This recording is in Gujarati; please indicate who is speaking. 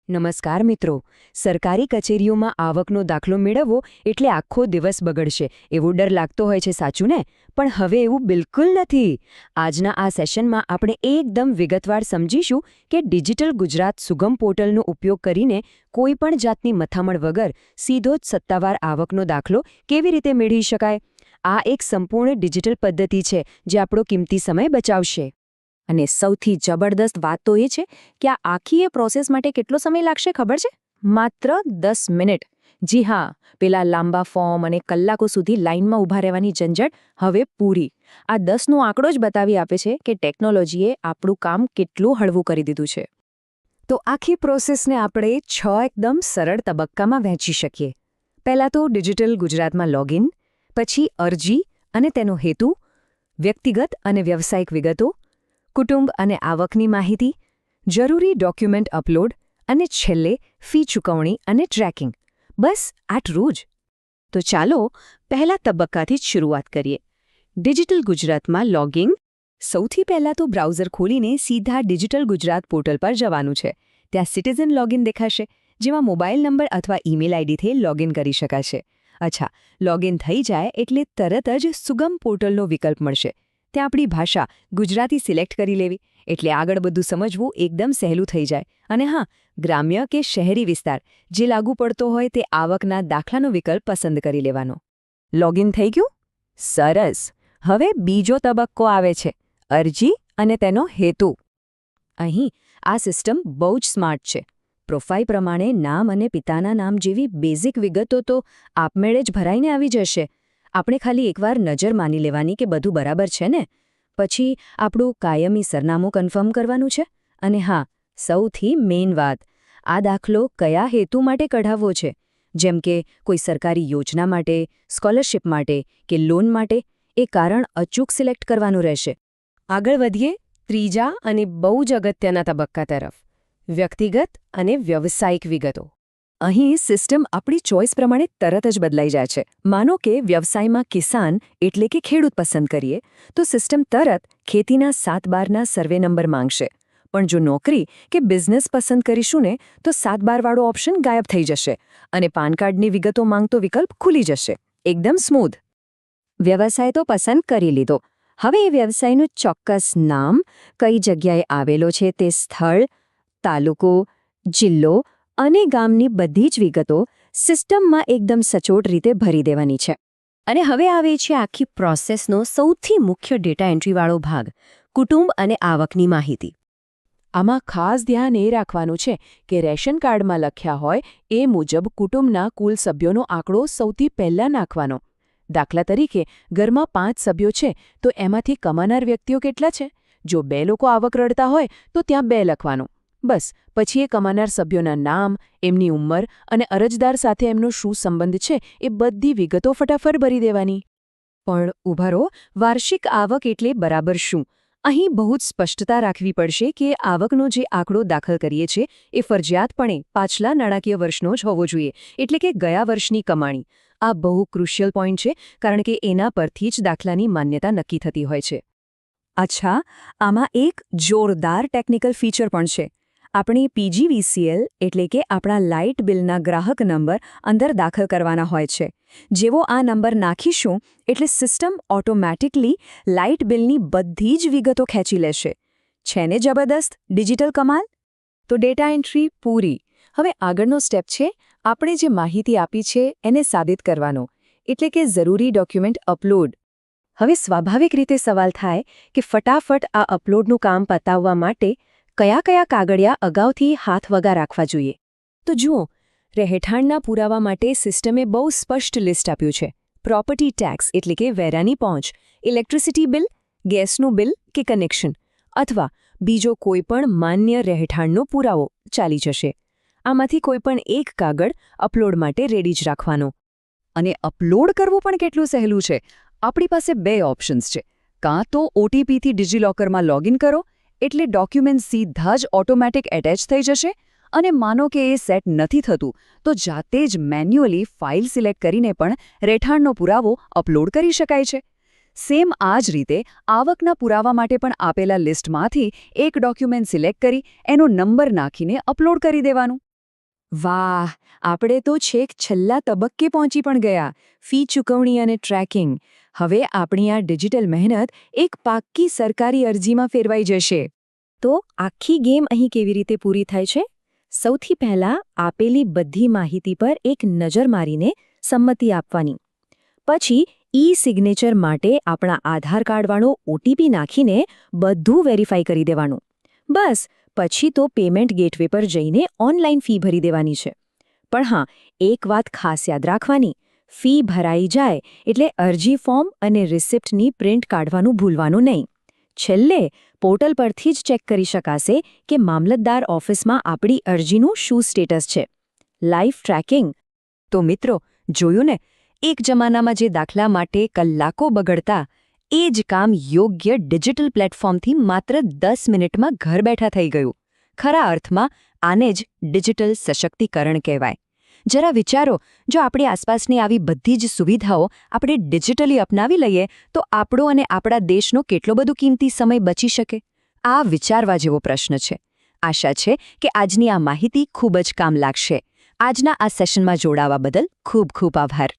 Speaker 1: નમસ્કાર મિત્રો. સરકારી કચેરીઓમાં આવકનો દાખલો મેળવવો એટલે આખો દિવસ બગડશે એવો ડર લાગતો હોય છે, સાચું ને? પણ હવે એવું બિલકુલ નથી. આજના આ સેશનમાં આપણે એકદમ વિગતવાર સમજીશું કે ડિજિટલ ગુજરાત સુગમ પોર્ટલનો ઉપયોગ કરીને કોઈપણ જાતની મથામણ વગર સીધો જ સત્તાવાર આવકનો દાખલો કેવી રીતે મેળવી શકાય. આ એક સંપૂર્ણ ડિજિટલ પદ્ધતિ છે જે આપણો કિંમતી સમય બચાવશે.
Speaker 2: અને સૌથી જબરદસ્ત વાત તો એ છે કે આ આખી પ્રોસેસ માટે કેટલો સમય લાગશે ખબર છે? માત્ર 10 મિનિટ. જી હા, પેલા લાંબા ફોર્મ અને કલાકો સુધી લાઇનમાં ઊભા રહેવાની ઝંઝટ હવે પૂરી. આ 10નો આંકડો જ બતાવી આપે છે કે ટેકનોલોજીએ આપણું કામ કેટલું હળવું કરી દીધું છે.
Speaker 1: તો આખી પ્રોસેસને આપણે 6 એકદમ સરળ તબક્કામાં વહેંચી શકીએ. પહેલાં તો ડિજિટલ ગુજરાતમાં લોગિન, પછી અરજી અને તેનો હેતુ, વ્યક્તિગત અને વ્યવસાયિક વિગતો, કુટુંબ અને આવકની માહિતી, જરૂરી ડોક્યુમેન્ટ અપલોડ અને છેલ્લે ફી ચૂકવણી અને ટ્રેકિંગ. બસ આટલું જ. તો ચાલો પહેલા તબક્કાથી જ શરૂઆત કરીએ. ડિજિટલ ગુજરાતમાં લોગિન. સૌથી પહેલાં તો બ્રાઉઝર ખોલીને સીધા ડિજિટલ ગુજરાત પોર્ટલ પર જવાનું છે. ત્યાં સિટીઝન લોગિન દેખાશે, જેમાં મોબાઈલ નંબર અથવા ઈમેલ આઈડીથી લોગિન કરી શકાશે. અચ્છા, લોગિન થઈ જાય એટલે તરત જ સુગમ પોર્ટલનો વિકલ્પ મળશે. ત્યાં આપણી ભાષા ગુજરાતી સિલેક્ટ કરી લેવી એટલે આગળ બધું સમજવું એકદમ સહેલું થઈ જાય. અને હા, ગ્રામ્ય કે શહેરી વિસ્તાર જે લાગુ પડતો હોય તે આવકના દાખલાનો વિકલ્પ પસંદ કરી લેવાનો. લોગિન થઈ ગયું? સરસ. હવે બીજો તબક્કો આવે છે, અરજી અને તેનો હેતુ. અહીં આ સિસ્ટમ બહુ જ સ્માર્ટ છે. પ્રોફાઇલ પ્રમાણે નામ અને પિતાના નામ જેવી બેઝિક વિગતો તો આપમેળે જ ભરાઈને આવી જશે. આપણે ખાલી એકવાર નજર માની લેવાની કે બધું બરાબર છે ને. પછી આપણું કાયમી સરનામું કન્ફર્મ કરવાનું છે. અને હા, સૌથી મેઇન વાત, આ દાખલો કયા હેતુ માટે કઢાવવો છે, જેમ કે કોઈ સરકારી યોજના માટે, સ્કોલરશિપ માટે કે લોન માટે, એ કારણ અચૂક સિલેક્ટ કરવાનું રહેશે. આગળ વધીએ ત્રીજા અને બહુ જ અગત્યના તબક્કા તરફ, વ્યક્તિગત અને વ્યવસાયિક વિગતો. અહીં સિસ્ટમ આપણી ચોઇસ પ્રમાણે તરત જ બદલાઈ જાય છે. માનો કે વ્યવસાયમાં કિસાન એટલે કે ખેડૂત પસંદ કરીએ તો સિસ્ટમ તરત ખેતીના 7/12ના સર્વે નંબર માંગશે. પણ જો નોકરી કે બિઝનેસ પસંદ કરીશું ને તો 7/12વાળો ઓપ્શન ગાયબ થઈ જશે અને પાન કાર્ડની વિગતો માંગતો વિકલ્પ ખુલી જશે. એકદમ સ્મૂધ. વ્યવસાય તો પસંદ કરી લીધો. હવે એ વ્યવસાયનું ચોક્કસ નામ, કઈ જગ્યાએ આવેલો છે તે સ્થળ, તાલુકો, જિલ્લો અને ગામની બધી જ વિગતો સિસ્ટમમાં એકદમ સચોટ રીતે ભરી દેવાની છે. અને હવે આવે છે આખી પ્રોસેસનો સૌથી મુખ્ય ડેટા એન્ટ્રીવાળો ભાગ, કુટુંબ અને આવકની માહિતી. આમાં ખાસ ધ્યાન એ રાખવાનું છે કે રેશન કાર્ડમાં લખ્યા હોય એ મુજબ કુટુંબના કુલ સભ્યોનો આંકડો સૌથી પહેલાં નાખવાનો. દાખલા તરીકે ઘરમાં 5 સભ્યો છે તો એમાંથી કમાનાર વ્યક્તિઓ કેટલા છે? જો 2 લોકો આવક રળતા હોય તો ત્યાં 2 લખવાનું. બસ પછી એ કમાનાર સભ્યોના નામ, એમની ઉંમર અને અરજદાર સાથે એમનો શું સંબંધ છે એ બધી વિગતો ફટાફટ ભરી દેવાની. પણ ઊભા રહો, વાર્ષિક આવક એટલે બરાબર શું? અહીં બહુ જ સ્પષ્ટતા રાખવી પડશે કે આવકનો જે આંકડો દાખલ કરીએ છીએ એ ફરજિયાતપણે પાછલા નાણાકીય વર્ષનો જ હોવો જોઈએ, એટલે કે ગયા વર્ષની કમાણી. આ બહુ ક્રુશિયલ પોઈન્ટ છે કારણ કે એના પરથી જ દાખલાની માન્યતા નક્કી થતી હોય છે. અચ્છા, આમાં એક જોરદાર ટેકનિકલ ફીચર પણ છે. આપણે PGVCL એટલે કે આપણા લાઇટ બિલના ગ્રાહક નંબર અંદર દાખલ કરવાના હોય છે. જેવો આ નંબર નાખીશું એટલે સિસ્ટમ ઓટોમેટિકલી લાઇટ બિલની બધી જ વિગતો ખેંચી લેશે. છે ને જબરદસ્ત ડિજિટલ કમાલ? તો ડેટા એન્ટ્રી પૂરી. હવે આગળનો સ્ટેપ છે આપણે જે માહિતી આપી છે એને સાબિત કરવાનો, એટલે કે જરૂરી ડોક્યુમેન્ટ અપલોડ. હવે સ્વાભાવિક રીતે સવાલ થાય કે ફટાફટ આ અપલોડનું કામ પતાવવા માટે કયા કયા કાગળિયા અગાઉથી હાથવગા રાખવા જોઈએ? તો જુઓ, રહેઠાણના પુરાવા માટે સિસ્ટમે બહુ સ્પષ્ટ લિસ્ટ આપ્યું છે. પ્રોપર્ટી ટેક્સ એટલે કે વેરાની પહોંચ, ઇલેક્ટ્રિસિટી બિલ, ગેસનું બિલ કે કનેક્શન, અથવા બીજો કોઈપણ માન્ય રહેઠાણનો પુરાવો ચાલી જશે. આમાંથી કોઈપણ એક કાગળ અપલોડ માટે રેડી જ રાખવાનો. અને અપલોડ કરવું પણ કેટલું સહેલું છે. આપણી પાસે 2 ઓપ્શન્સ છે. કાં તો OTPથી ડિજિલોકરમાં લોગિન કરો એટલે ડોક્યુમેન્ટ સીધા જ ઓટોમેટિક એટેચ થઈ જશે, અને માનો કે એ સેટ નથી થતું તો જાતે જ મેન્યુઅલી ફાઇલ સિલેક્ટ કરીને પણ રહેઠાણનો પુરાવો અપલોડ કરી શકાય છે. સેમ આ જ રીતે આવકના પુરાવા માટે પણ આપેલા લિસ્ટમાંથી એક ડોક્યુમેન્ટ સિલેક્ટ કરી એનો નંબર નાખીને અપલોડ કરી દેવાનું.
Speaker 2: વાહ, આપણે તો છેક છેલ્લા તબક્કે પહોંચી પણ ગયા. ફી ચૂકવણી અને ટ્રેકિંગ. હવે આપણી આ ડિજિટલ મહેનત એક પાક્કી સરકારી અરજીમાં ફેરવાઈ જશે. તો આખી ગેમ અહીં કેવી રીતે પૂરી થાય છે? સૌથી પહેલા આપેલી બધી માહિતી પર એક નજર મારીને સંમતિ આપવાની. પછી ઈ-સિગ્નેચર માટે આપણા આધાર કાર્ડવાળો ઓટીપી નાખીને બધું વેરીફાઈ કરી દેવાનું. બસ, પછી તો પેમેન્ટ ગેટવે પર જઈને ઓનલાઈન ફી ભરી દેવાની છે. પણ હા, એક વાત ખાસ યાદ રાખવાની. ફી ભરાઈ જાય એટલે અરજી ફોર્મ અને રિસિપ્ટની પ્રિન્ટ કાઢવાનું ભૂલવાનું નહીં. છેલ્લે પોર્ટલ પરથી જ ચેક કરી શકાશે કે મામલતદાર ઓફિસમાં આપણી અરજીનું શું સ્ટેટસ છે. Live tracking.
Speaker 1: તો મિત્રો, જોયું ને, એક જમાનામાં જે દાખલા માટે કલાકો બગડતા, એ જ કામ યોગ્ય ડિજિટલ પ્લેટફોર્મથી માત્ર 10 મિનિટમાં ઘર બેઠા થઈ ગયું. ખરા અર્થમાં આને જ ડિજિટલ સશક્તિકરણ કહેવાય. જરા વિચારો, જો આપણી આસપાસની આવી બધી જ સુવિધાઓ આપણે ડિજિટલી અપનાવી લઈએ તો આપણો અને આપણા દેશનો કેટલો બધો કિંમતી સમય બચી શકે? આ વિચારવા જેવો પ્રશ્ન છે. આશા છે કે આજની આ માહિતી ખૂબ જ કામ લાગશે. આજના આ સેશનમાં જોડાવા બદલ ખૂબ ખૂબ આભાર.